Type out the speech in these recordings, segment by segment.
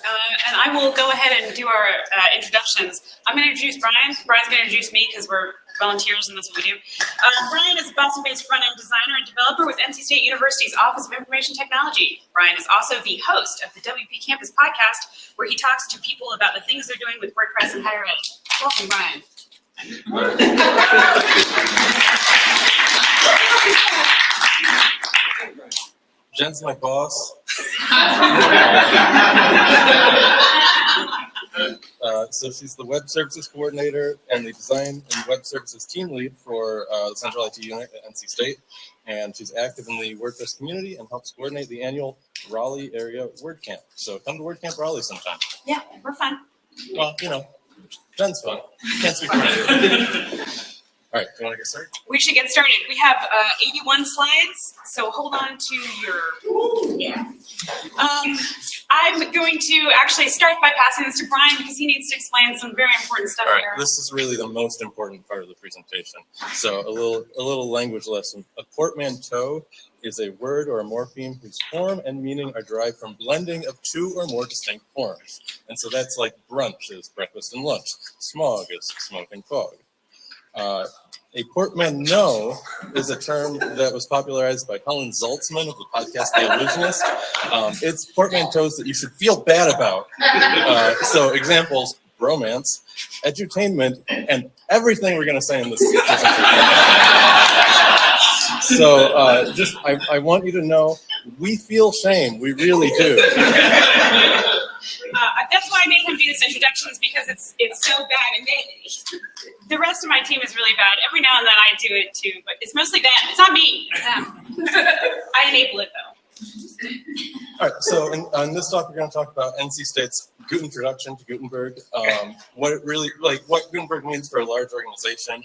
and I will go ahead and do our introductions. I'm going to introduce Brian. Brian's going to introduce me because we're volunteers and that's what we do. Brian is a Boston-based front-end designer and developer with NC State University's Office of Information Technology. Brian is also the host of the WPCampus podcast, where he talks to people about the things they're doing with WordPress and higher ed. Welcome, Brian. Jen's my boss. So she's the web services coordinator and the design and web services team lead for the Central IT unit at NC State. And she's active in the WordPress community and helps coordinate the annual Raleigh area WordCamp. So come to WordCamp Raleigh sometime. Yeah, we're fun. Well, you know, Jen's fun. Can't speak for you. All right, you want to get started? We should get started. We have 81 slides, so hold on to your, yeah. I'm going to actually start by passing this to Brian because he needs to explain some very important stuff All right, here. this is really the most important part of the presentation. So a little language lesson. A portmanteau is a word or a morpheme whose form and meaning are derived from blending of two or more distinct forms. And so that's like brunch is breakfast and lunch. Smog is smoke and fog. A portmanteau is a term that was popularized by Helen Zaltzman of the podcast The Illusionist. It's portmanteaus that you should feel bad about. So examples, bromance, edutainment, and everything we're going to say in this presentation. So I want you to know, we feel shame. We really do. That's why I made him do this introductions because it's so bad. And the rest of my team is really bad. Every now and then I do it too, but it's mostly them. It's not me. It's them. I enable it though. All right. So on this talk, we're going to talk about NC State's Gutenproduction to Gutenberg. What it really what Gutenberg means for a large organization.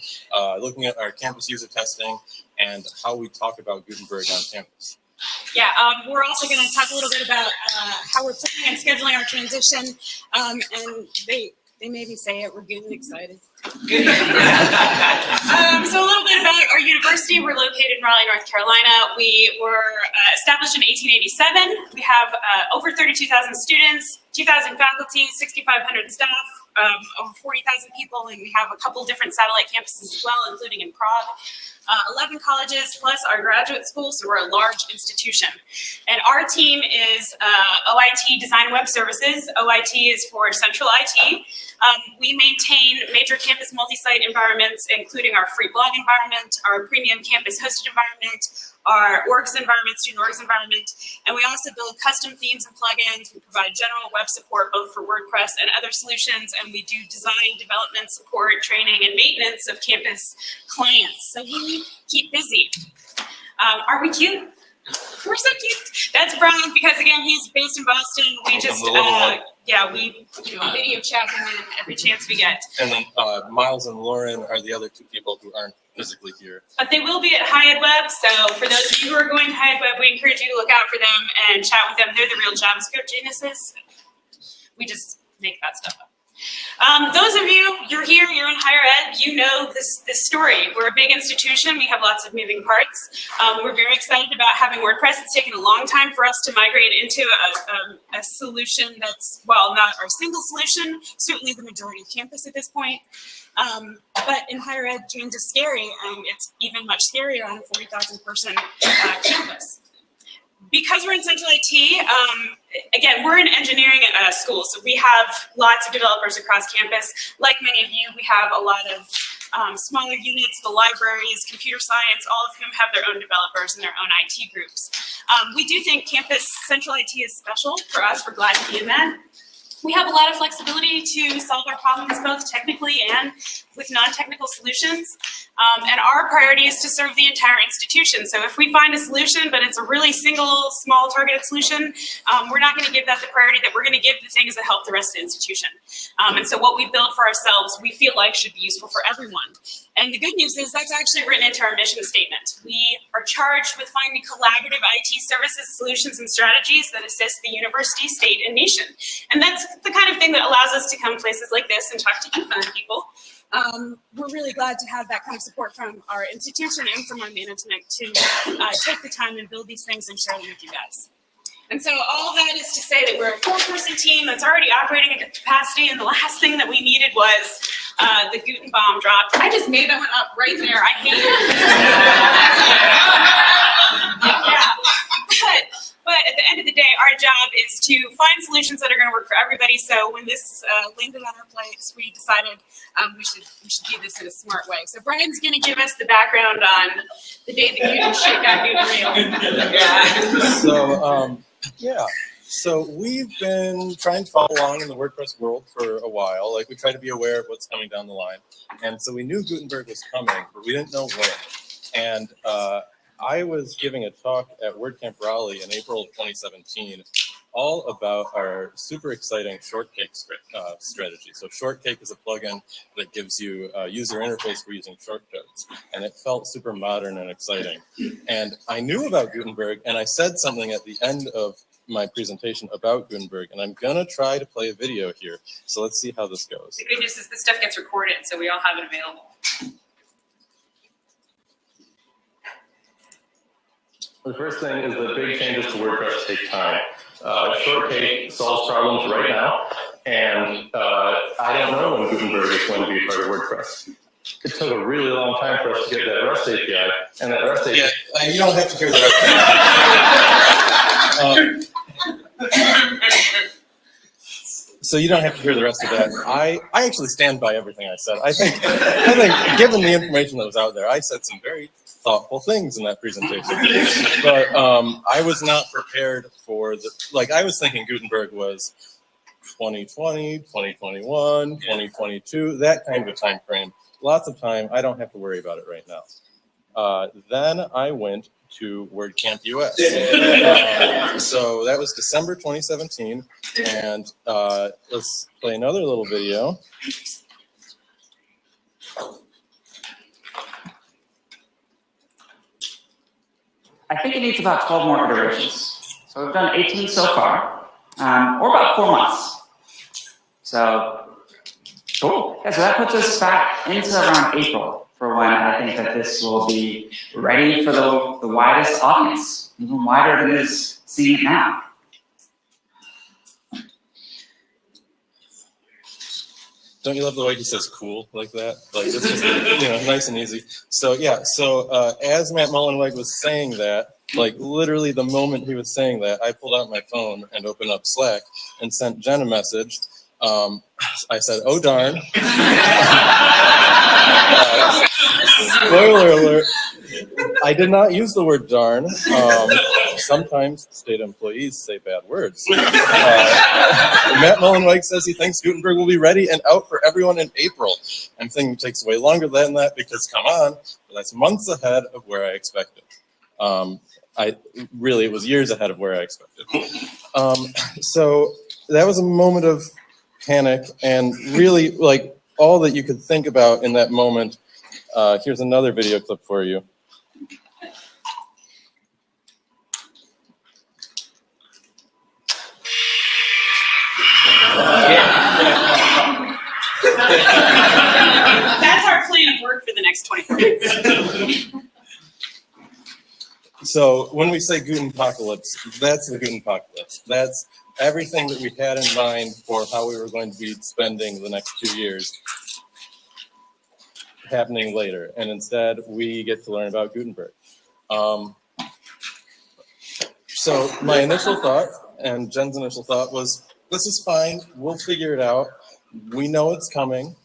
Looking at our campus user testing and how we talk about Gutenberg on campus. Yeah, we're also going to talk a little bit about how we're planning and scheduling our transition, and they made me say it. We're getting excited. So a little bit about our university. We're located in Raleigh, North Carolina. We were established in 1887. We have over 32,000 students, 2,000 faculty, 6,500 staff, over 40,000 people, and we have a couple different satellite campuses as well, including in Prague. 11 colleges plus our graduate school, so we're a large institution. And our team is OIT Design Web Services. OIT is for Central IT. We maintain major campus multi-site environments, including our free blog environment, our premium campus hosted environment, our orgs environment, student orgs environment, and we also build custom themes and plugins. We provide general web support both for WordPress and other solutions, and we do design, development, support, training, and maintenance of campus clients. So we keep busy. Are we cute? We're so cute. That's Brian because, again, he's based in Boston. We just, we video chat him in every chance we get. And then Miles and Lauren are the other two people who aren't physically here. But they will be at High Ed Web, so for those of you who are going to High Ed Web, we encourage you to look out for them and chat with them. They're the real JavaScript geniuses. We just make that stuff up. Those of you, you're here, you're in higher ed, you know this story. We're a big institution. We have lots of moving parts. We're very excited about having WordPress. It's taken a long time for us to migrate into a solution that's, well, not our single solution, certainly the majority of campus at this point. But in higher ed, change is scary, and it's even much scarier on a 40,000 person campus. Because we're in Central IT, again, we're an engineering school, so we have lots of developers across campus. Like many of you, we have a lot of smaller units, the libraries, computer science, all of whom have their own developers and their own IT groups. We do think campus Central IT is special for us. We're glad to be in that. We have a lot of flexibility to solve our problems both technically and with non-technical solutions. And our priority is to serve the entire institution. So if we find a solution, but it's a really single, small, targeted solution, we're not going to give that the priority that we're going to give the things that help the rest of the institution. And so what we build for ourselves, we feel like should be useful for everyone. And the good news is that's actually written into our mission statement. We are charged with finding collaborative IT services, solutions, and strategies that assist the university, state, and nation. And that's the kind of thing that allows us to come places like this and talk to you fun people. We're really glad to have that kind of support from our institution and from our management to take the time and build these things and share them with you guys. And so all that is to say that we're a 4-person team that's already operating at capacity, and the last thing that we needed was the Guten bomb dropped. I just made that one up right there. I hate it. Yeah. But at the end of the day, our job is to find solutions that are going to work for everybody. So when this landed on our plates, we decided we should do this in a smart way. So Brian's going to give us the background on the day that Guten shit got Guten real. So we've been trying to follow along in the WordPress world for a while. Like, we try to be aware of what's coming down the line. And so we knew Gutenberg was coming, but we didn't know when. And I was giving a talk at WordCamp Raleigh in April of 2017 all about our super exciting Shortcake strategy. So Shortcake is a plugin that gives you a user interface for using shortcuts, and it felt super modern and exciting. And I knew about Gutenberg, and I said something at the end of my presentation about Gutenberg, and I'm gonna try to play a video here. So let's see how this goes. The good news is this stuff gets recorded, so we all have it available. The first thing is that big changes to WordPress take time. Shortcake solves problems right now, and I don't know when Gutenberg is going to be part of WordPress. It took a really long time for us to get that REST API, and that REST API... Yeah, you don't have to hear the rest. So you don't have to hear the rest of that. I actually stand by everything I said. I think given the information that was out there, I said some very thoughtful things in that presentation. But I was not prepared for the, like, I was thinking Gutenberg was 2020, 2021, 2022, that kind of a time frame. Lots of time. I don't have to worry about it right now. Then I went to WordCamp US. So that was December 2017, and let's play another little video. I think it needs about 12 more iterations. So we've done 18 so far, or about 4 months. So, cool. Yeah, so that puts us back into around April for when I think that this will be ready for the widest audience, even wider than is seeing it now. Don't you love the way he says cool like that? Like, it's just, nice and easy. So, yeah, so as Matt Mullenweg was saying that, like, literally the moment he was saying that, I pulled out my phone and opened up Slack and sent Jen a message. I said, oh, darn. Spoiler alert. I did not use the word darn. Sometimes state employees say bad words. Matt Mullenweg says he thinks Gutenberg will be ready and out for everyone in April. I'm thinking it takes way longer than that because, come on, that's months ahead of where I expected. It was years ahead of where I expected. So that was a moment of panic, and really, like, all that you could think about in that moment. Here's another video clip for you. That's our plan of work for the next 24 minutes. So when we say Gutenpocalypse, that's the Gutenpocalypse. That's everything that we had in mind for how we were going to be spending the next 2 years happening later. And instead, we get to learn about Gutenberg. So my initial thought, and Jen's initial thought, was, this is fine. We'll figure it out. We know it's coming.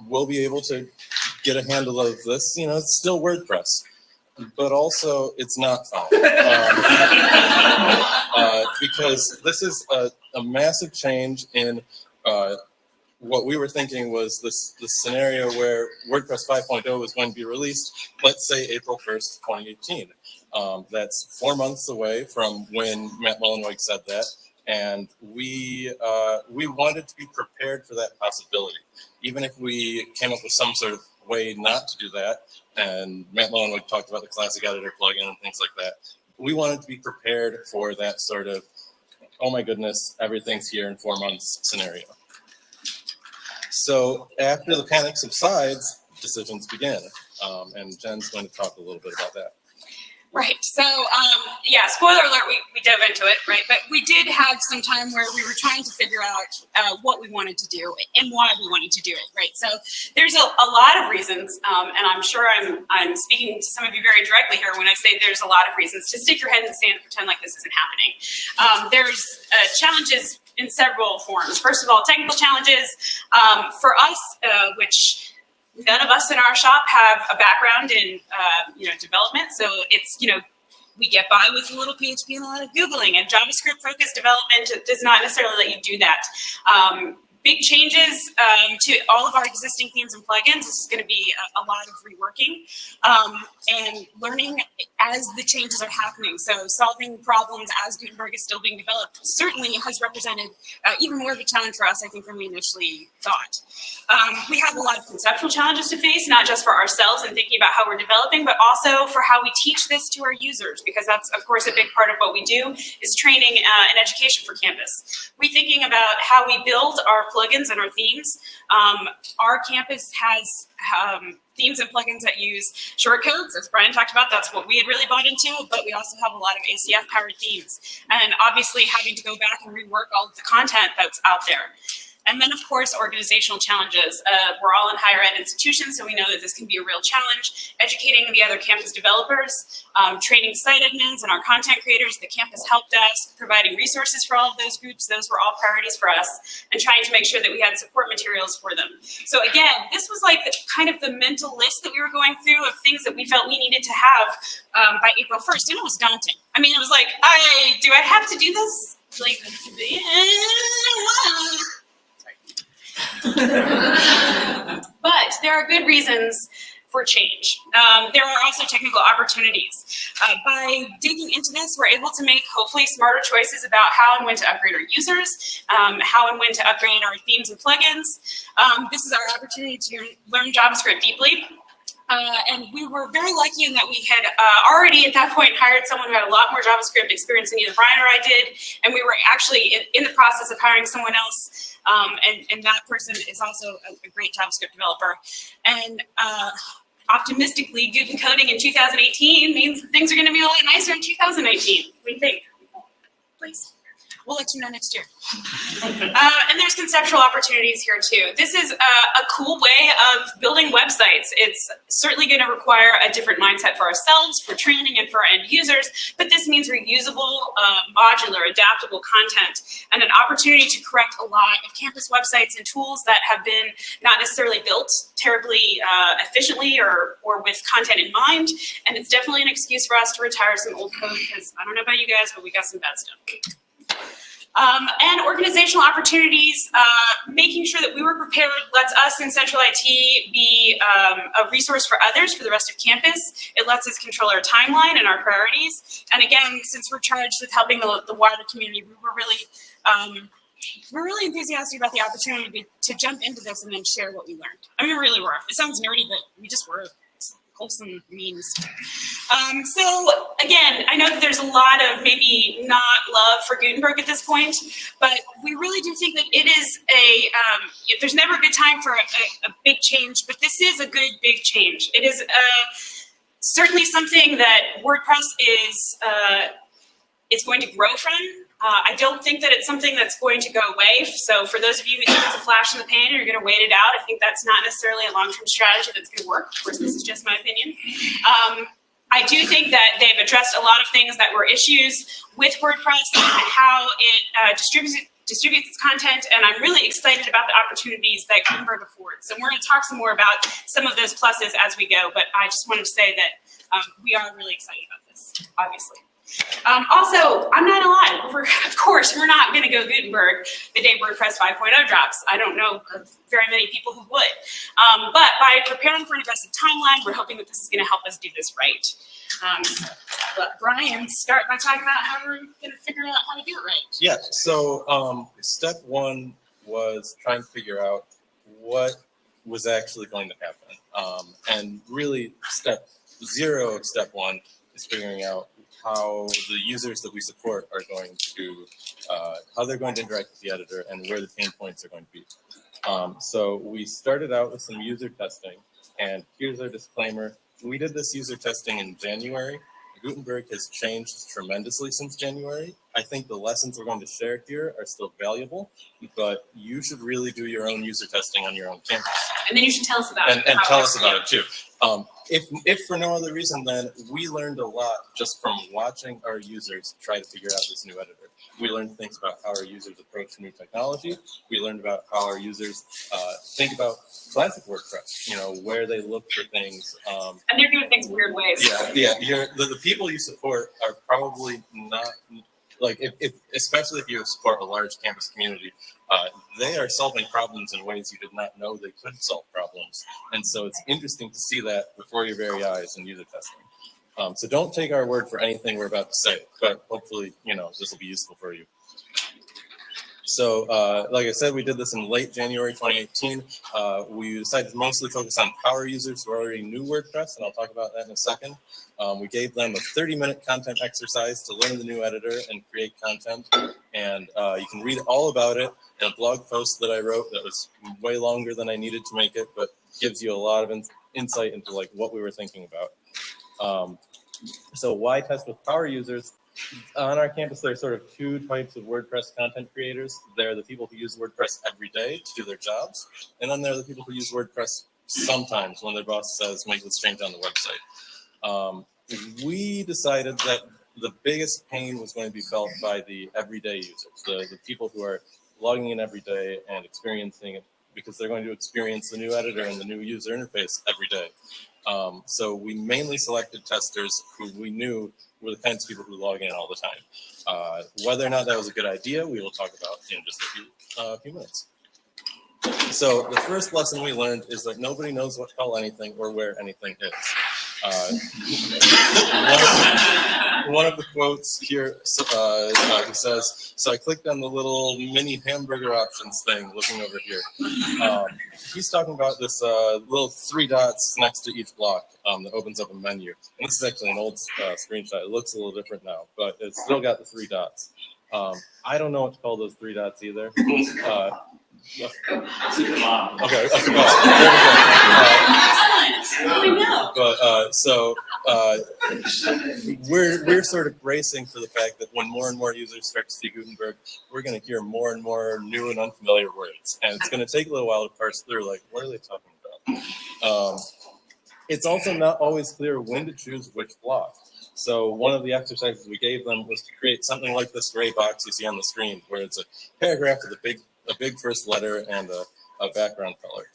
We'll be able to get a handle of this. It's still WordPress. But also, it's not fine. Because this is a massive change in what we were thinking was this scenario where WordPress 5.0 was going to be released, let's say April 1st, 2018. That's 4 months away from when Matt Mullenweg said that. And we wanted to be prepared for that possibility. Even if we came up with some sort of way not to do that, and Matt Mullenweg talked about the classic editor plugin and things like that, we wanted to be prepared for that sort of, oh my goodness, everything's here in 4 months scenario. So after the panic subsides, decisions begin. And Jen's going to talk a little bit about that. Right. So yeah, spoiler alert, we dove into it, right? But we did have some time where we were trying to figure out what we wanted to do and why we wanted to do it, right? So there's a lot of reasons, and I'm sure I'm speaking to some of you very directly here when I say there's a lot of reasons to stick your head in the sand and pretend like this isn't happening. There's challenges in several forms. First of all, technical challenges. For us, which none of us in our shop have a background in development, so it's we get by with a little PHP and a lot of Googling, and JavaScript focused development does not necessarily let you do that. Big changes to all of our existing themes and plugins. This is going to be a lot of reworking and learning as the changes are happening. So solving problems as Gutenberg is still being developed certainly has represented even more of a challenge for us, I think, than we initially thought. We have a lot of conceptual challenges to face, not just for ourselves and thinking about how we're developing, but also for how we teach this to our users, because that's, of course, a big part of what we do is training and education for Campus. We're thinking about how we build our plugins and our themes. Our campus has themes and plugins that use shortcodes, as Brian talked about. That's what we had really bought into, but we also have a lot of ACF-powered themes. And obviously having to go back and rework all of the content that's out there. And then, of course, organizational challenges. We're all in higher ed institutions, so we know that this can be a real challenge. Educating the other campus developers, training site admins and our content creators, the campus help desk, providing resources for all of those groups. Those were all priorities for us, and trying to make sure that we had support materials for them. So again, this was like kind of the mental list that we were going through of things that we felt we needed to have by April 1st, and it was daunting. I mean, it was like, do I have to do this? Like, but there are good reasons for change. There are also technical opportunities. By digging into this, we're able to make hopefully smarter choices about how and when to upgrade our users, how and when to upgrade our themes and plugins. This is our opportunity to learn JavaScript deeply. And we were very lucky in that we had already at that point hired someone who had a lot more JavaScript experience than either Brian or I did, and we were actually in the process of hiring someone else, and that person is also a great JavaScript developer. And optimistically, Guten coding in 2018 means that things are going to be a lot nicer in 2018, we think. Please. We'll let you know next year. And there's conceptual opportunities here too. This is a cool way of building websites. It's certainly going to require a different mindset for ourselves, for training, and for our end users, but this means reusable, modular, adaptable content, and an opportunity to correct a lot of campus websites and tools that have been not necessarily built terribly efficiently or with content in mind. And it's definitely an excuse for us to retire some old code, because I don't know about you guys, but we got some bad stuff. And organizational opportunities, making sure that we were prepared lets us in Central IT be a resource for others for the rest of campus. It lets us control our timeline and our priorities. And again, since we're charged with helping the wider community, we're really enthusiastic about the opportunity to jump into this and then share what we learned. I mean, we really were. It sounds nerdy, but we just were. Wholesome means. So again, I know that there's a lot of maybe not love for Gutenberg at this point, but we really do think that it is there's never a good time for a big change, but this is a good big change. It is certainly something that WordPress is going to grow from. I don't think that it's something that's going to go away. So for those of you who think it's a flash in the pan and you're going to wait it out, I think that's not necessarily a long-term strategy that's going to work. Of course, this is just my opinion. I do think that they've addressed a lot of things that were issues with WordPress and how it distributes its content, and I'm really excited about the opportunities that Gutenberg affords. And we're going to talk some more about some of those pluses as we go, but I just wanted to say that we are really excited about this, obviously. Also, I'm not gonna lie, of course, we're not going to go Gutenberg the day WordPress 5.0 drops. I don't know of very many people who would. But by preparing for an aggressive timeline, we're hoping that this is going to help us do this right. But Brian, start by talking about how we're going to figure out how to do it right. Yeah, so step one was trying to figure out what was actually going to happen. And really, step zero of step one is figuring out how the users that we support are going to, how they're going to interact with the editor and where the pain points are going to be. So we started out with some user testing, and here's our disclaimer. We did this user testing in January, Gutenberg has changed tremendously since January. I think the lessons we're going to share here are still valuable, but you should really do your own user testing on your own campus. And then you should tell us about it. And tell us about it too. If for no other reason, then we learned a lot just from watching our users try to figure out this new editor. We learned things about how our users approach new technology. We learned about how our users think about classic WordPress, you know, where they look for things. And they're doing things weird ways. Yeah. The people you support are probably not, like, especially if you support a large campus community, they are solving problems in ways you did not know they could solve problems. And so it's interesting to see that before your very eyes in user testing. So don't take our word for anything we're about to say, but hopefully, you know, this will be useful for you. So, like I said, we did this in late January 2018. We decided to mostly focus on power users who already knew WordPress, and I'll talk about that in a second. We gave them a 30-minute content exercise to learn the new editor and create content. And you can read all about it in a blog post that I wrote that was way longer than I needed to make it, but gives you a lot of insight into like what we were thinking about. So why test with power users? On our campus, there are sort of two types of WordPress content creators. There are the people who use WordPress every day to do their jobs, and then there are the people who use WordPress sometimes when their boss says, make this change on the website. We decided that the biggest pain was going to be felt by the everyday users, the people who are logging in every day and experiencing it, because they're going to experience the new editor and the new user interface every day. So we mainly selected testers who we knew were the kinds of people who log in all the time. Whether or not that was a good idea, we will talk about in just a few minutes. So the first lesson we learned is that nobody knows what to call anything or where anything is. One of the quotes here, he says, so I clicked on the little mini hamburger options thing looking over here. He's talking about this little 3 dots next to each block that opens up a menu. And this is actually an old screenshot. It looks a little different now, but it's still got the 3 dots. I don't know what to call those 3 dots either. Okay, we're sort of bracing for the fact that when more and more users start to see Gutenberg, we're going to hear more and more new and unfamiliar words, and it's going to take a little while to parse through. Like, what are they talking about? It's also not always clear when to choose which block. So one of the exercises we gave them was to create something like this gray box you see on the screen, where it's a paragraph with a big first letter and a background color.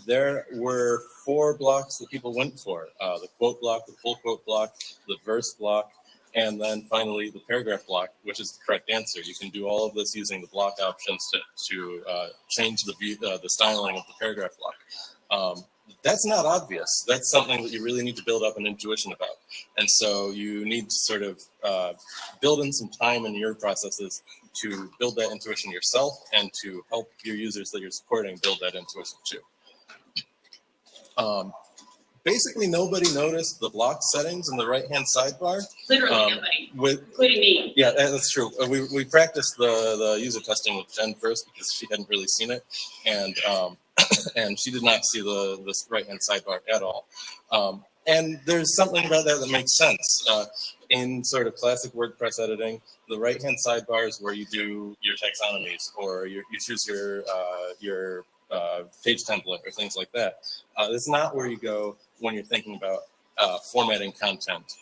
There were 4 blocks that people went for: the quote block, the full quote block, the verse block, and then finally the paragraph block, which is the correct answer. You can do all of this using the block options to change the styling of the paragraph block. That's not obvious. That's something that you really need to build up an intuition about. And so you need to sort of build in some time in your processes to build that intuition yourself and to help your users that you're supporting build that intuition too. Basically, nobody noticed the block settings in the right-hand sidebar. Literally nobody, including me. Yeah, that's true. We practiced the user testing with Jen first because she hadn't really seen it, and and she did not see this right-hand sidebar at all. And there's something about that that makes sense. In sort of classic WordPress editing, the right-hand sidebar is where you do your taxonomies or you choose your page template or things like that. It's not where you go when you're thinking about formatting content.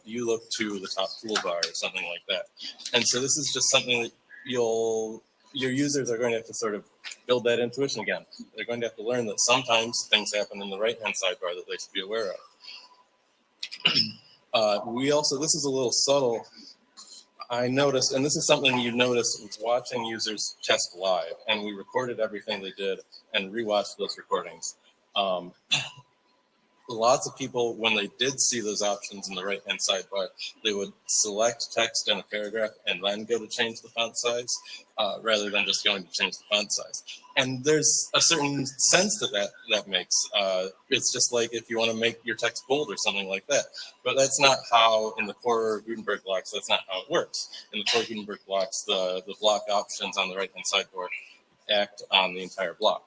You look to the top toolbar or something like that. And so this is just something that your users are going to have to sort of build that intuition again. They're going to have to learn that sometimes things happen in the right-hand sidebar that they should be aware of. This is a little subtle. I noticed, and this is something you notice watching users test live, and we recorded everything they did and rewatched those recordings. Lots of people, when they did see those options in the right-hand sidebar, they would select text in a paragraph and then go to change the font size, rather than just going to change the font size. And there's a certain sense that makes. It's just like if you want to make your text bold or something like that. But that's not how, in the core Gutenberg blocks, that's not how it works. In the core Gutenberg blocks, the block options on the right-hand sidebar act on the entire block.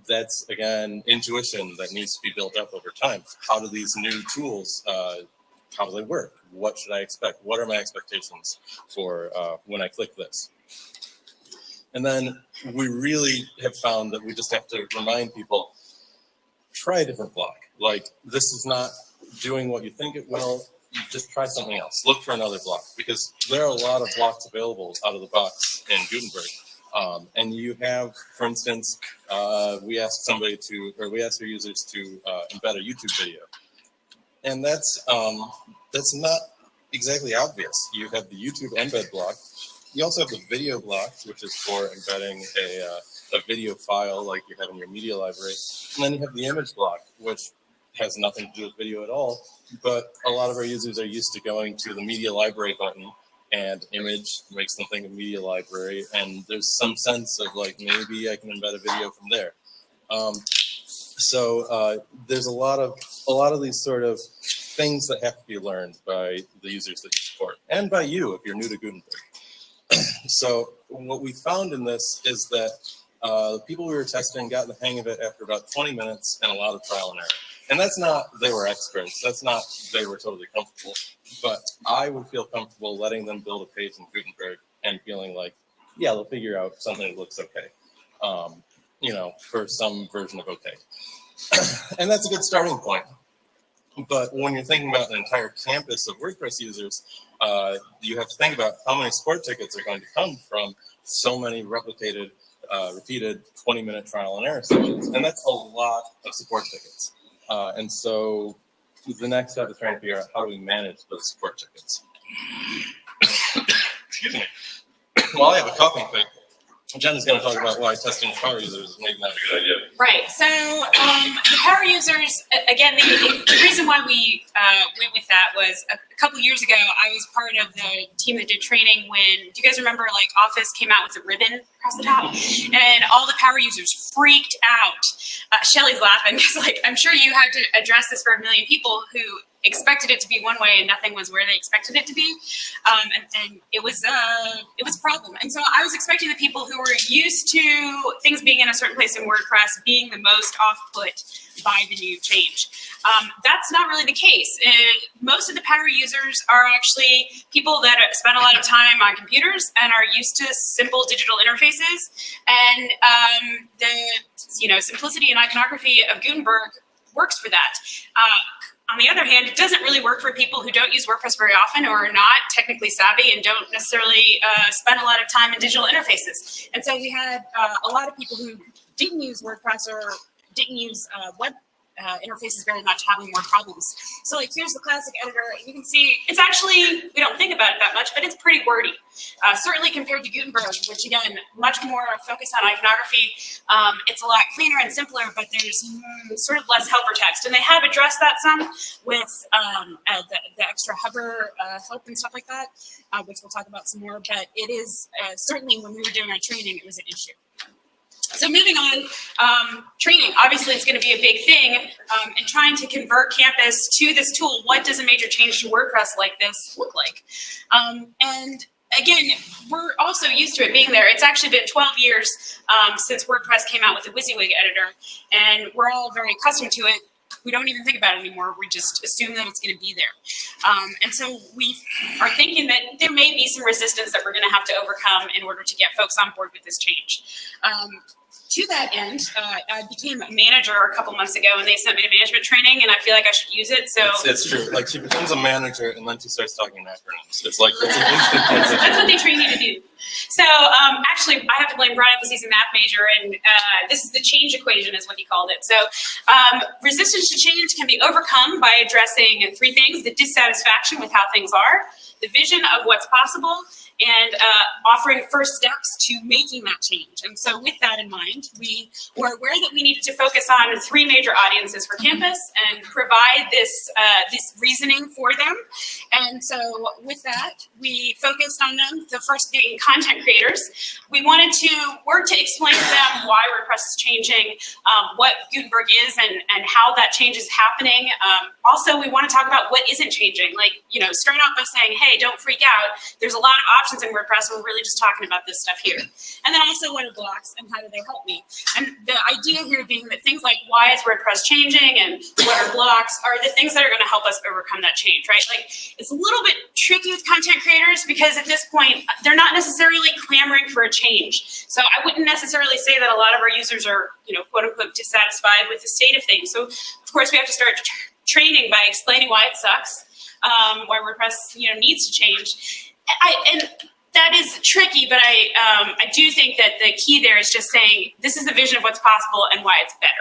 That's, again, intuition that needs to be built up over time. How do these new tools how do they work? What should I expect? What are my expectations for when I click this? And then we really have found that we just have to remind people, try a different block. Like, this is not doing what you think it will. Just try something else. Look for another block, because there are a lot of blocks available out of the box in Gutenberg. And you have, for instance, we asked our users to embed a YouTube video. And that's not exactly obvious. You have the YouTube embed block. You also have the video block, which is for embedding a video file like you have in your media library. And then you have the image block, which has nothing to do with video at all. But a lot of our users are used to going to the media library button, and image makes them think of media library. And there's some sense of like, maybe I can embed a video from there. So there's a lot of these sort of things that have to be learned by the users that you support, and by you if you're new to Gutenberg. So what we found in this is that the people we were testing got the hang of it after about 20 minutes and a lot of trial and error. And that's not they were experts. That's not they were totally comfortable. But I would feel comfortable letting them build a page in Gutenberg and feeling like, yeah, they'll figure out something that looks okay, for some version of okay. And that's a good starting point. But when you're thinking about an entire campus of WordPress users, you have to think about how many support tickets are going to come from so many repeated 20-minute trial and error sessions. And that's a lot of support tickets. And so the next step is trying to figure out how do we manage those support tickets. Excuse me. While I have a coughing fit, Jen is going to talk about why testing power users is maybe not a good idea. Right. So the power users, again, the reason why we went with that was a couple years ago, I was part of the team that did training when, do you guys remember, like, Office came out with a ribbon across the top? And all the power users freaked out. Shelly's laughing because, like, I'm sure you had to address this for a million people who expected it to be one way and nothing was where they expected it to be. And it was a problem. And so I was expecting the people who were used to things being in a certain place in WordPress being the most off-put by the new change. That's not really the case. Most of the power users are actually people that spend a lot of time on computers and are used to simple digital interfaces. And the simplicity and iconography of Gutenberg works for that. On the other hand, it doesn't really work for people who don't use WordPress very often or are not technically savvy and don't necessarily spend a lot of time in digital interfaces. And so we had a lot of people who didn't use WordPress or didn't use web interfaces very much having more problems. So like here's the classic editor. You can see it's actually, we don't think about it that much, but it's pretty wordy. Certainly compared to Gutenberg, which again, much more focused on iconography. It's a lot cleaner and simpler, but there's sort of less helper text. And they have addressed that some with the extra hover help and stuff like that, which we'll talk about some more. But it is certainly when we were doing our training, it was an issue. So moving on, training, obviously it's going to be a big thing, and trying to convert Campus to this tool. What does a major change to WordPress like this look like? And again, we're also used to it being there. It's actually been 12 years since WordPress came out with the WYSIWYG editor, and we're all very accustomed to it. We don't even think about it anymore. We just assume that it's going to be there. And so we are thinking that there may be some resistance that we're going to have to overcome in order to get folks on board with this change. To that end, I became a manager a couple months ago, and they sent me to management training, and I feel like I should use it. So it's true. Like she becomes a manager, and then she starts talking in acronyms. It's like it's an instant transition. That's what they train you to do. So actually, I have to blame Brian because he's a math major, and this is the change equation, is what he called it. So resistance to change can be overcome by addressing three things: the dissatisfaction with how things are, the vision of what's possible, and offering first steps to making that change. And so with that in mind, we were aware that we needed to focus on three major audiences for Campus and provide this reasoning for them. And so with that, we focused on them, the first being content creators. We wanted to work to explain to them why WordPress is changing, what Gutenberg is and how that change is happening. Also, we want to talk about what isn't changing. Like, start off by saying, hey, don't freak out. There's a lot of options in WordPress, and we're really just talking about this stuff here. And then also what are blocks and how do they help me? And the idea here being that things like why is WordPress changing and what are blocks are the things that are going to help us overcome that change, right? Like it's a little bit tricky with content creators because at this point, they're not necessarily clamoring for a change. So I wouldn't necessarily say that a lot of our users are, quote unquote, dissatisfied with the state of things. So of course we have to start training by explaining why it sucks, why WordPress, needs to change. And that is tricky, but I do think that the key there is just saying this is the vision of what's possible and why it's better.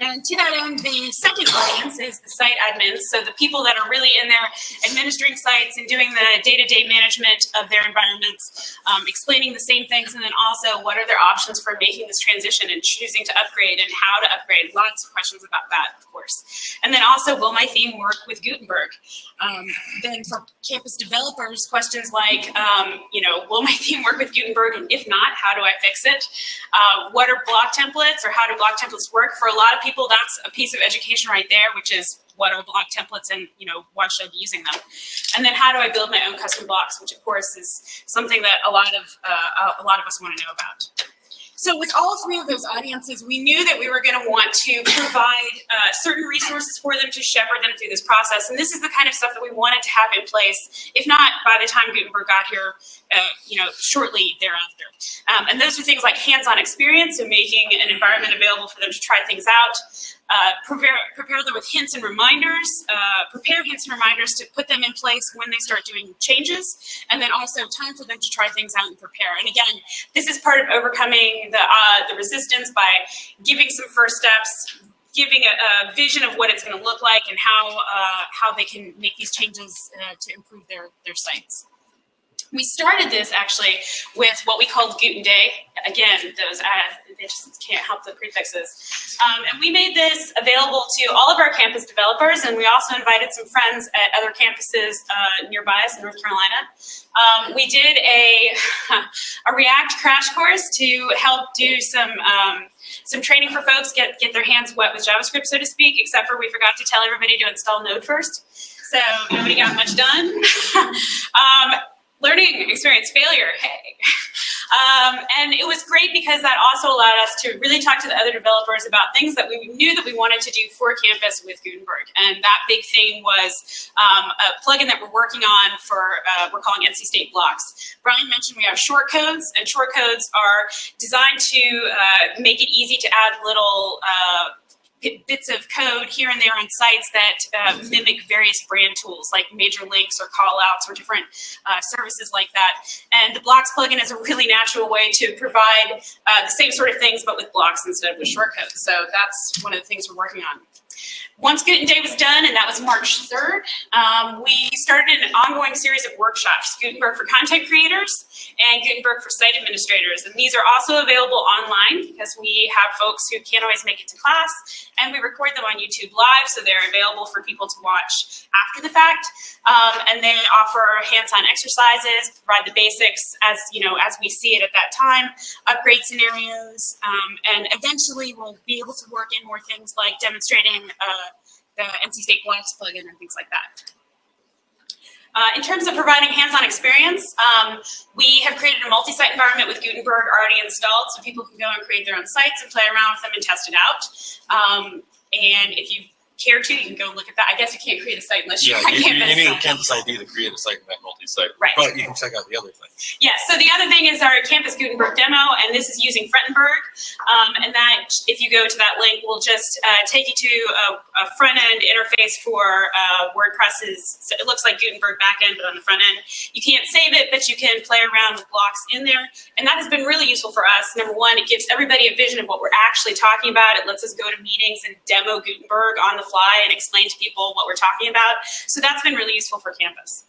And to that end, the second audience is the site admins, so the people that are really in there administering sites and doing the day-to-day management of their environments, explaining the same things, and then also what are their options for making this transition and choosing to upgrade and how to upgrade. Lots of questions about that, of course. And then also, will my theme work with Gutenberg? Then for campus developers, questions like, will my theme work with Gutenberg? And if not, how do I fix it? What are block templates, or how do block templates work? For a lot of people, that's a piece of education right there, which is what are block templates and, why should I be using them? And then how do I build my own custom blocks, which of course is something that a lot of us want to know about. So with all three of those audiences, we knew that we were going to want to provide certain resources for them to shepherd them through this process. And this is the kind of stuff that we wanted to have in place, if not by the time Gutenberg got here, shortly thereafter. And those are things like hands-on experience, so making an environment available for them to try things out, prepare them with hints and reminders, prepare hints and reminders to put them in place when they start doing changes, and then also time for them to try things out and prepare. And again, this is part of overcoming the resistance by giving some first steps, giving a vision of what it's going to look like and how they can make these changes to improve their sites. We started this actually with what we called Guten Day. Again, those they just can't help the prefixes. And we made this available to all of our campus developers, and we also invited some friends at other campuses nearby us in North Carolina. We did a React crash course to help do some training for folks, get their hands wet with JavaScript, so to speak, except for we forgot to tell everybody to install Node first. So nobody got much done. Learning experience failure, hey. And it was great because that also allowed us to really talk to the other developers about things that we knew that we wanted to do for campus with Gutenberg. And that big thing was a plugin that we're working on for, we're calling NC State blocks. Brian mentioned we have shortcodes, and shortcodes are designed to make it easy to add little bits of code here and there on sites that mimic various brand tools like major links or callouts or different services like that. And the blocks plugin is a really natural way to provide the same sort of things but with blocks instead of with shortcodes. So that's one of the things we're working on. Once Guten Day was done, and that was March 3rd, we started an ongoing series of workshops, Gutenberg for content creators and Gutenberg for site administrators. And these are also available online because we have folks who can't always make it to class, and we record them on YouTube Live, so they're available for people to watch after the fact. And they offer hands-on exercises, provide the basics as we see it at that time, upgrade scenarios, and eventually we'll be able to work in more things like demonstrating the NC State blocks plugin and things like that. In terms of providing hands-on experience, we have created a multi-site environment with Gutenberg already installed, so people can go and create their own sites and play around with them and test it out. And if you care to, you can go look at that. I guess you can't create a site unless you're on campus. You need a campus ID to create a site in that multi-site. Right. But you can check out the other thing. Yeah, so the other thing is our Campus Gutenberg demo, and this is using Frottenberg. And that, if you go to that link, will just take you to a front-end interface for WordPress's. So it looks like Gutenberg backend, but on the front end. You can't save it, but you can play around with blocks in there. And that has been really useful for us. Number one, it gives everybody a vision of what we're actually talking about. It lets us go to meetings and demo Gutenberg on the fly and explain to people what we're talking about. So that's been really useful for campus.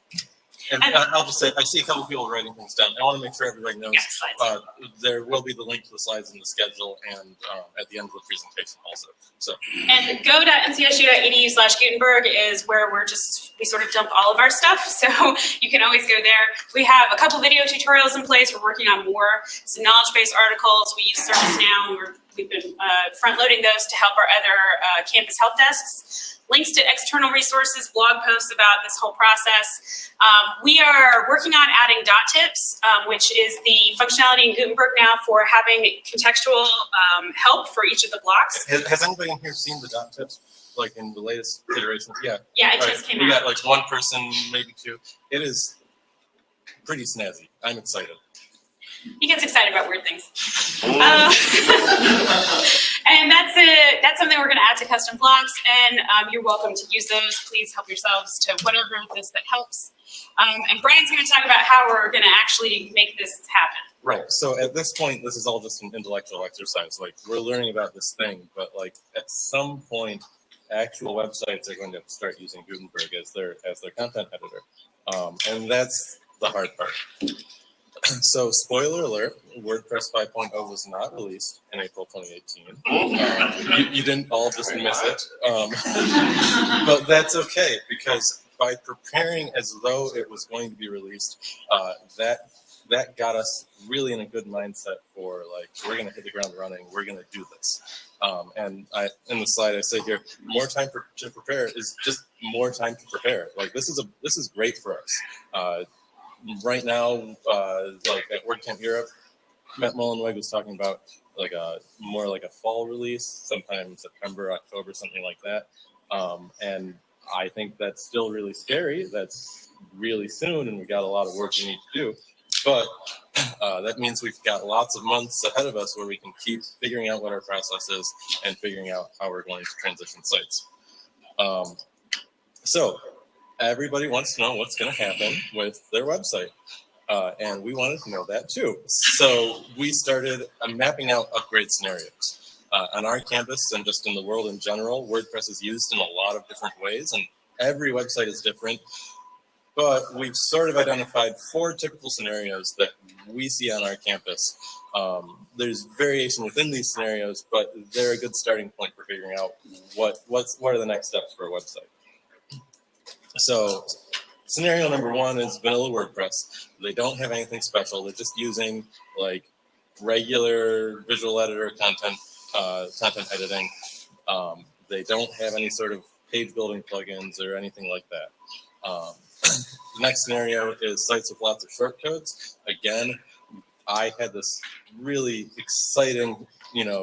And I'll just say, I see a couple people writing things down. I want to make sure everybody knows there will be the link to the slides in the schedule and at the end of the presentation also. So. And go.ncsu.edu/Gutenberg is where we sort of dump all of our stuff. So you can always go there. We have a couple video tutorials in place. We're working on more. Some knowledge base articles. We use ServiceNow. We're We've been front-loading those to help our other campus help desks. Links to external resources, blog posts about this whole process. We are working on adding dot tips, which is the functionality in Gutenberg now for having contextual help for each of the blocks. Has anybody in here seen the dot tips? Like in the latest iteration? Yeah. Yeah, it just came out. We got like one person, maybe two. It is pretty snazzy. I'm excited. He gets excited about weird things. And that's something we're going to add to custom blocks, and you're welcome to use those. Please help yourselves to whatever it is that helps. And Brian's going to talk about how we're going to actually make this happen. Right. So at this point, this is all just an intellectual exercise. Like, we're learning about this thing, but like at some point, actual websites are going to start using Gutenberg as their content editor, and that's the hard part. So, spoiler alert, WordPress 5.0 was not released in April 2018. You didn't all just miss it. But that's okay, because by preparing as though it was going to be released, that got us really in a good mindset for, like, we're going to hit the ground running, we're going to do this. And in the slide I say here, more time to prepare is just more time to prepare. Like, this is great for us. Right now, like at WordCamp Europe, Matt Mullenweg was talking about like more like a fall release, sometime September, October, something like that. And I think that's still really scary. That's really soon, and we got a lot of work we need to do. But that means we've got lots of months ahead of us where we can keep figuring out what our process is and figuring out how we're going to transition sites. So everybody wants to know what's going to happen with their website. And we wanted to know that too. So we started mapping out upgrade scenarios. On our campus and just in the world in general, WordPress is used in a lot of different ways, and every website is different. But we've sort of identified 4 typical scenarios that we see on our campus. There's variation within these scenarios, but they're a good starting point for figuring out what are the next steps for a website. So scenario number 1 is vanilla WordPress. They don't have anything special. They're just using like regular visual editor content editing. They don't have any sort of page building plugins or anything like that. The next scenario is sites with lots of shortcodes. Again, I had this really exciting,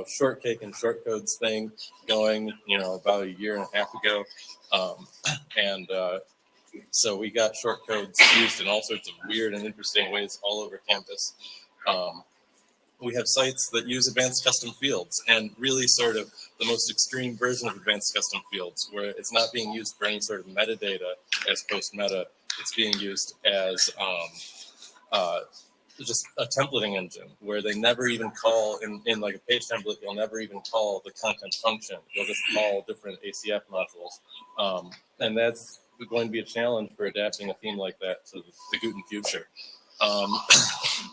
shortcake and shortcodes thing going, about a year and a half ago. So we got shortcodes used in all sorts of weird and interesting ways all over campus. We have sites that use advanced custom fields, and really sort of the most extreme version of advanced custom fields, where it's not being used for any sort of metadata as post-meta. It's being used as just a templating engine, where they never even call, in like a page template, you'll never even call the content function. You'll just call different ACF modules. And that's going to be a challenge for adapting a theme like that to the Guten future.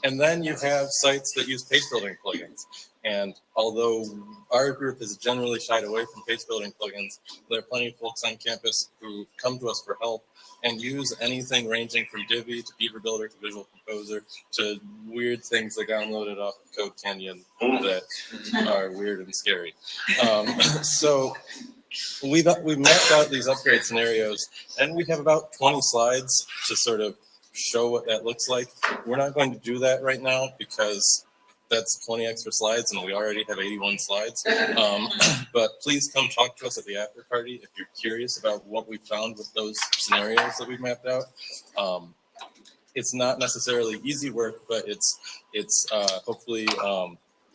And then you have sites that use page building plugins. And although our group has generally shied away from page building plugins, there are plenty of folks on campus who come to us for help and use anything ranging from Divi to Beaver Builder to Visual Composer to weird things they downloaded off of Code Canyon that are weird and scary. So we've mapped out these upgrade scenarios, and we have about 20 slides to sort of show what that looks like. We're not going to do that right now because that's 20 extra slides, and we already have 81 slides. But please come talk to us at the after party if you're curious about what we found with those scenarios that we've mapped out. It's not necessarily easy work, but it's hopefully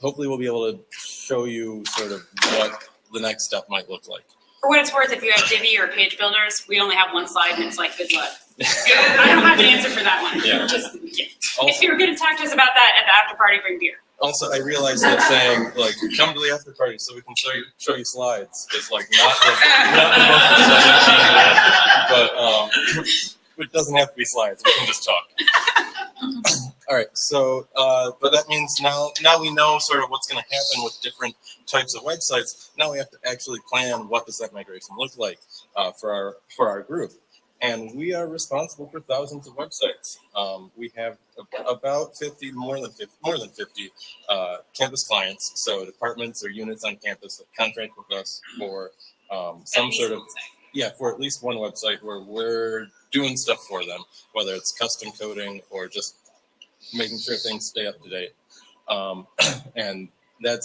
we'll be able to show you sort of what the next step might look like. For what it's worth, if you have Divi or page builders, we only have one slide, and it's like, good luck. I don't have an answer for that one. Yeah. Also, if you're going to talk to us about that at the after party, bring beer. Also, I realize that saying, like, come to the after party so we can show you slides is like not the but it doesn't have to be slides. We can just talk. All right, so but that means now we know sort of what's going to happen with different types of websites. Now we have to actually plan what does that migration look like for our group. And we are responsible for thousands of websites. We have about 50, more than 50 campus clients. So departments or units on campus that contract with us for some sort of, for at least one website where we're doing stuff for them, whether it's custom coding or just making sure things stay up to date. And that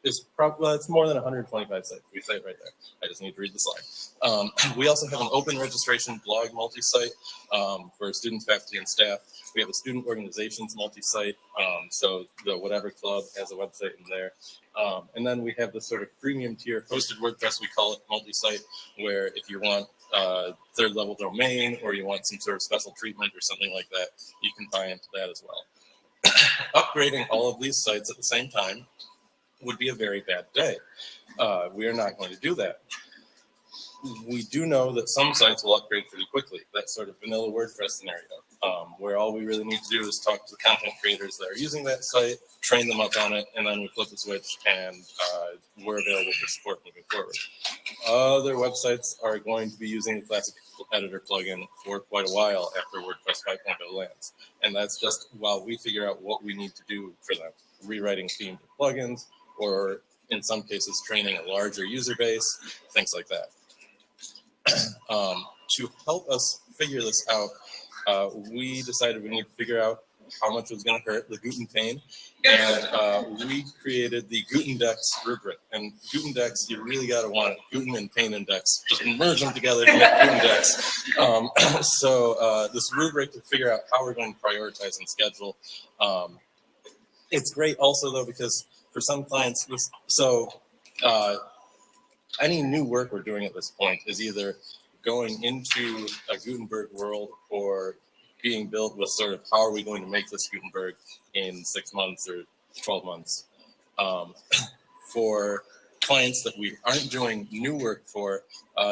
is probably, it's more than 125 sites. We say it right there. I just need to read the slide. We also have an open registration blog multi-site for students, faculty, and staff. We have a student organizations multi-site, so the whatever club has a website in there. And then we have this sort of premium tier hosted WordPress, we call it multi-site, where if you want third level domain or you want some sort of special treatment or something like that, you can buy into that as well. Upgrading all of these sites at the same time would be a very bad day. We are not going to do that. We do know that some sites will upgrade pretty quickly. That's sort of vanilla WordPress scenario, where all we really need to do is talk to the content creators that are using that site, train them up on it, and then we flip the switch and we're available for support moving forward. Other websites are going to be using the Classic Editor plugin for quite a while after WordPress 5.0 lands. And that's just while we figure out what we need to do for them, rewriting themed plugins, or in some cases, training a larger user base, things like that. To help us figure this out, we decided we need to figure out how much it was going to hurt the Guten pain, and we created the Gutendex rubric. And Gutendex, you really got to want it. Guten and pain index, just merge them together to make Gutendex. So this rubric to figure out how we're going to prioritize and schedule. It's great also, though, because for some clients, any new work we're doing at this point is either going into a Gutenberg world or being built with sort of how are we going to make this Gutenberg in 6 months or 12 months. For clients that we aren't doing new work for,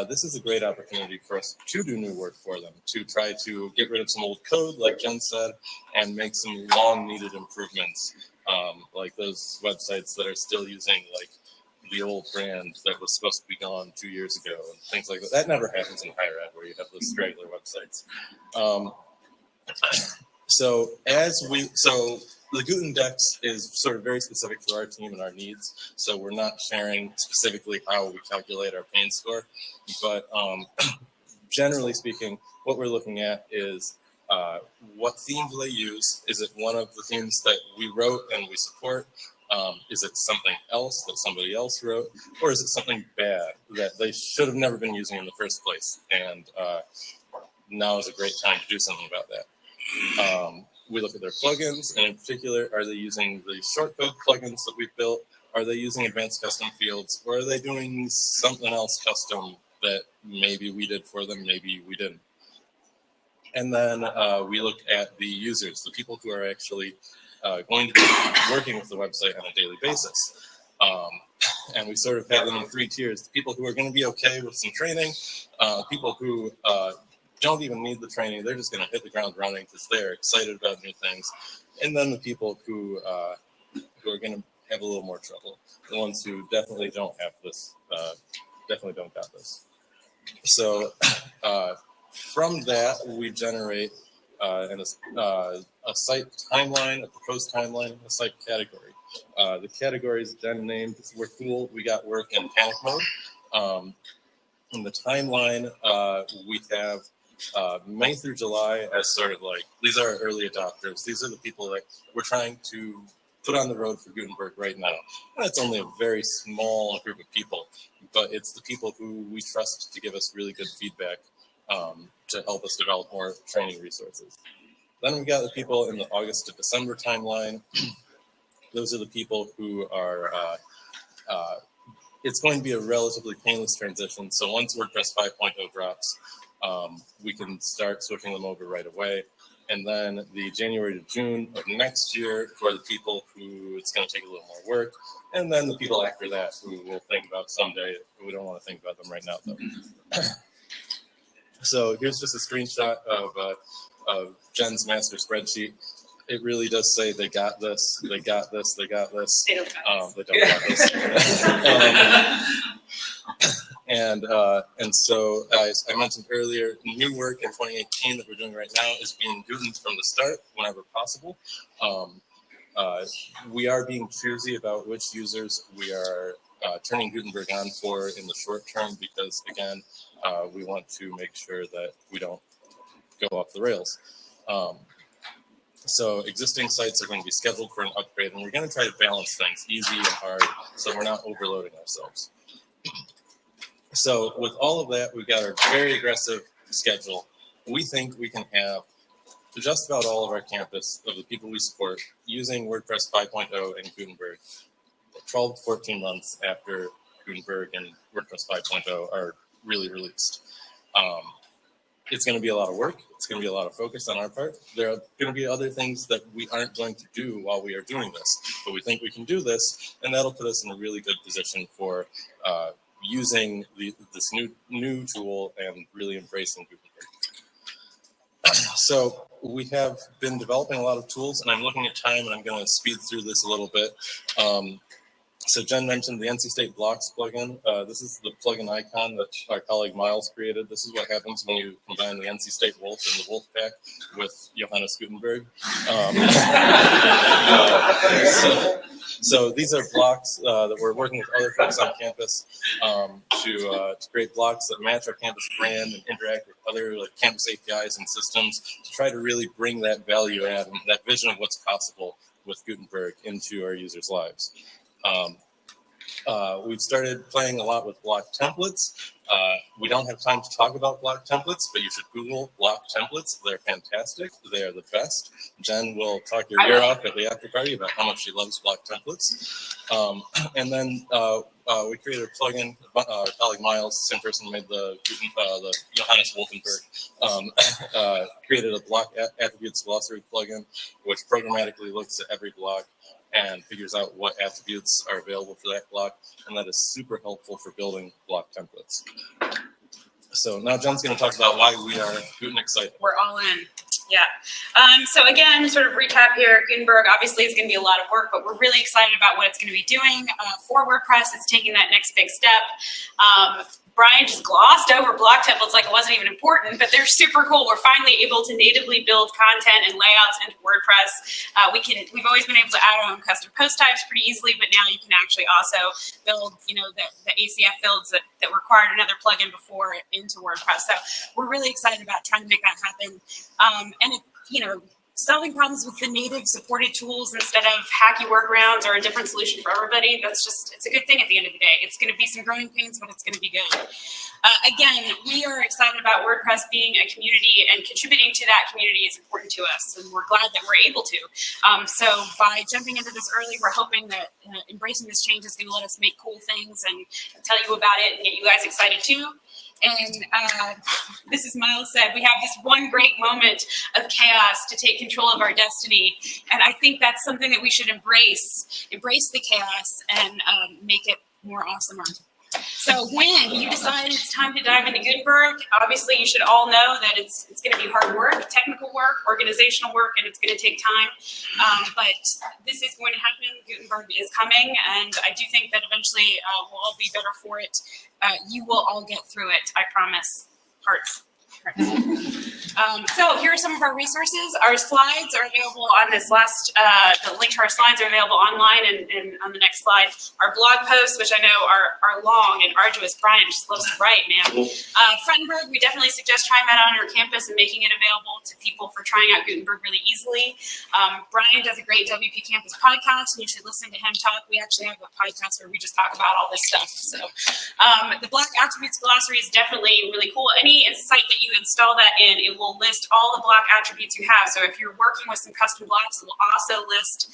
this is a great opportunity for us to do new work for them, to try to get rid of some old code, like Jen said, and make some long-needed improvements, like those websites that are still using like the old brand that was supposed to be gone 2 years ago and things like that. That never happens in higher ed where you have those straggler websites. So the Gutendex is sort of very specific to our team and our needs. So we're not sharing specifically how we calculate our pain score, but generally speaking, what we're looking at is what theme do they use? Is it one of the themes that we wrote and we support? Is it something else that somebody else wrote? Or is it something bad that they should have never been using in the first place? And now is a great time to do something about that. We look at their plugins, and in particular, are they using the shortcode plugins that we've built? Are they using advanced custom fields? Or are they doing something else custom that maybe we did for them, maybe we didn't? And then we look at the users, the people who are actually going to be working with the website on a daily basis. And we sort of have them in 3 tiers. The people who are going to be okay with some training, people who don't even need the training, they're just going to hit the ground running because they're excited about new things. And then the people who are going to have a little more trouble, the ones who definitely don't have this, definitely don't got this. So from that, we generate a site timeline, a proposed timeline, a site category. The categories Jen named were cool. We got work in panic mode. In the timeline, we have May through July as sort of like, these are our early adopters. These are the people that we're trying to put on the road for Gutenberg right now. And it's only a very small group of people, but it's the people who we trust to give us really good feedback to help us develop more training resources. Then we got the people in the August to December timeline. Those are the people who are, it's going to be a relatively painless transition. So once WordPress 5.0 drops, we can start switching them over right away. And then the January to June of next year for the people who it's going to take a little more work. And then the people after that who we'll think about someday. We don't want to think about them right now, though. So here's just a screenshot of Jen's master spreadsheet. It really does say they got this, they got this, they got this. They don't got this. They don't got this. And so, as I mentioned earlier, new work in 2018 that we're doing right now is being Guten from the start whenever possible. We are being choosy about which users we are turning Gutenberg on for in the short term because, again, we want to make sure that we don't go off the rails. So existing sites are going to be scheduled for an upgrade, and we're going to try to balance things easy and hard so we're not overloading ourselves. So with all of that, we've got our very aggressive schedule. We think we can have just about all of our campus, of the people we support, using WordPress 5.0 and Gutenberg 12 to 14 months after Gutenberg and WordPress 5.0 are really released. It's going to be a lot of work. It's going to be a lot of focus on our part. There are going to be other things that we aren't going to do while we are doing this, but we think we can do this, and that'll put us in a really good position for using this new tool and really embracing Gutenberg. So we have been developing a lot of tools, and I'm looking at time, and I'm going to speed through this a little bit. So Jen mentioned the NC State Blocks plugin. This is the plugin icon that our colleague Miles created. This is what happens when you combine the NC State Wolf and the Wolf Pack with Johannes Gutenberg. So these are blocks that we're working with other folks on campus to create blocks that match our campus brand and interact with other campus APIs and systems to try to really bring that value add and that vision of what's possible with Gutenberg into our users' lives. We've started playing a lot with block templates. We don't have time to talk about block templates, but you should Google block templates. They're fantastic. They are the best. Jen will talk your ear off at the after party about how much she loves block templates. And then we created a plugin. Our colleague Miles, same person who made the Johannes Wolfenberg, created a block attributes glossary plugin, which programmatically looks at every block and figures out what attributes are available for that block, and that is super helpful for building block templates. So now Jen's going to talk about why we are Guten excited. We're all in. Yeah. So again, sort of recap here, Gutenberg obviously is going to be a lot of work, but we're really excited about what it's going to be doing for WordPress. It's taking that next big step. Brian just glossed over block templates like it wasn't even important, but they're super cool. We're finally able to natively build content and layouts into WordPress. We've always been able to add our own custom post types pretty easily, but now you can actually also build, the ACF builds that required another plugin before into WordPress. So we're really excited about trying to make that happen. Solving problems with the native supported tools instead of hacky workarounds or a different solution for everybody, it's a good thing at the end of the day. It's going to be some growing pains, but it's going to be good. Again, we are excited about WordPress being a community, and contributing to that community is important to us, and we're glad that we're able to. So by jumping into this early, we're hoping that embracing this change is going to let us make cool things and tell you about it and get you guys excited too. And this is Miles said, we have this one great moment of chaos to take control of our destiny. And I think that's something that we should embrace the chaos and make it more awesomer. So when you decide it's time to dive into Gutenberg, obviously you should all know that it's going to be hard work, technical work, organizational work, and it's going to take time. But this is going to happen. Gutenberg is coming, and I do think that eventually we'll all be better for it. You will all get through it, I promise. Hearts. So here are some of our resources. Our slides are available on this last, the link to our slides are available online and on the next slide. Our blog posts, which I know are long and arduous. Brian just loves to write, man. Gutenberg, we definitely suggest trying that out on your campus and making it available to people for trying out Gutenberg really easily. Brian does a great WPCampus podcast, and you should listen to him talk. We actually have a podcast where we just talk about all this stuff. So the Block Attributes Glossary is definitely really cool. Any site that you install that in, it will list all the block attributes you have. So if you're working with some custom blocks, it will also list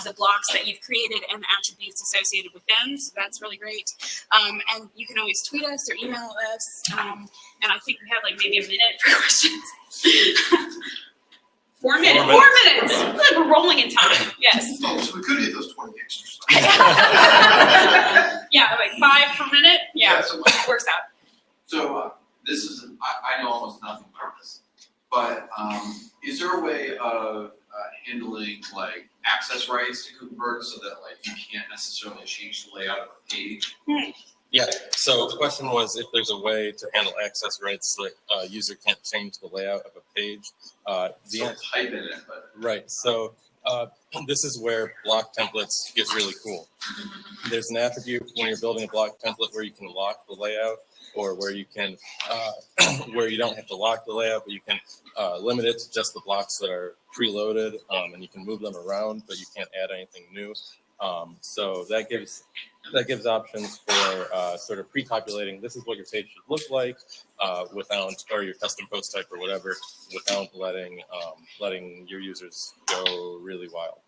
the blocks that you've created and the attributes associated with them. So that's really great. And you can always tweet us or email us. And I think we have maybe a minute for questions. 4 minutes. 4 minutes. I feel like we're rolling in time. Yes. Oh, so we could hit those 20 extras. Yeah, 5 per minute. Yeah, so it works out. So this is, I know almost nothing about this, but is there a way of handling access rights to Gutenberg so that you can't necessarily change the layout of a page? Yeah, so the question was if there's a way to handle access rights so that a user can't change the layout of a page. So type in it, but Right, so this is where block templates get really cool. There's an attribute when you're building a block template where you can lock the layout, or where you can, where you don't have to lock the layout, but you can limit it to just the blocks that are preloaded, and you can move them around, but you can't add anything new. So that gives options for sort of pre-populating. This is what your page should look like without, or your custom post type or whatever, without letting your users go really wild.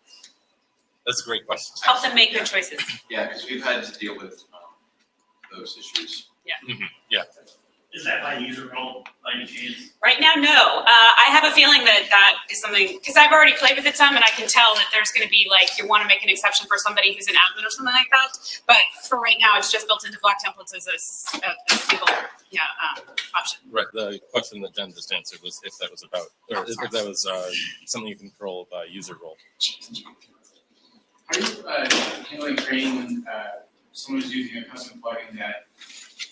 That's a great question. Help them make good choices. yeah, because we've had to deal with those issues. Yeah. Is that by user role by any chance? Right now, no. I have a feeling that is something, because I've already played with it some, and I can tell that there's going to be like, you want to make an exception for somebody who's an admin or something like that. But for right now, it's just built into block templates as a single option. Right. The question that Jen just answered was if that was about, or if that was something you control by user role. How are you handling training when someone's using a custom plugin that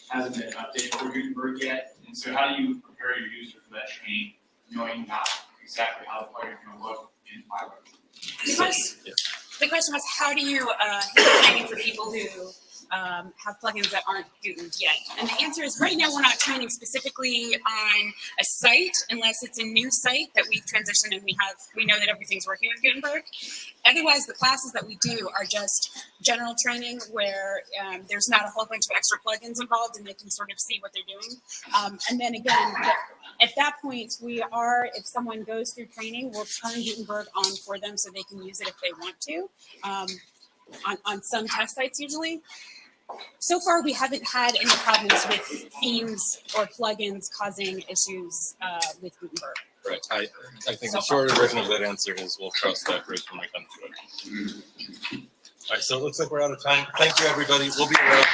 hasn't been updated for Gutenberg yet? And so how do you prepare your user for that training, knowing not exactly how the plugin is going to look in 5 months? The question was, how do you handle training for people who have plugins that aren't Gutenberg yet? And the answer is, right now we're not training specifically on a site unless it's a new site that we've transitioned and we know that everything's working with Gutenberg. Otherwise, the classes that we do are just general training where there's not a whole bunch of extra plugins involved and they can sort of see what they're doing. And then again, at that point, if someone goes through training, we'll turn Gutenberg on for them so they can use it if they want to, on some test sites usually. So far, we haven't had any problems with themes or plugins causing issues with Gutenberg. Right. I think the shorter version of that answer is we'll trust that bridge when we come to it. All right, so it looks like we're out of time. Thank you, everybody. We'll be around.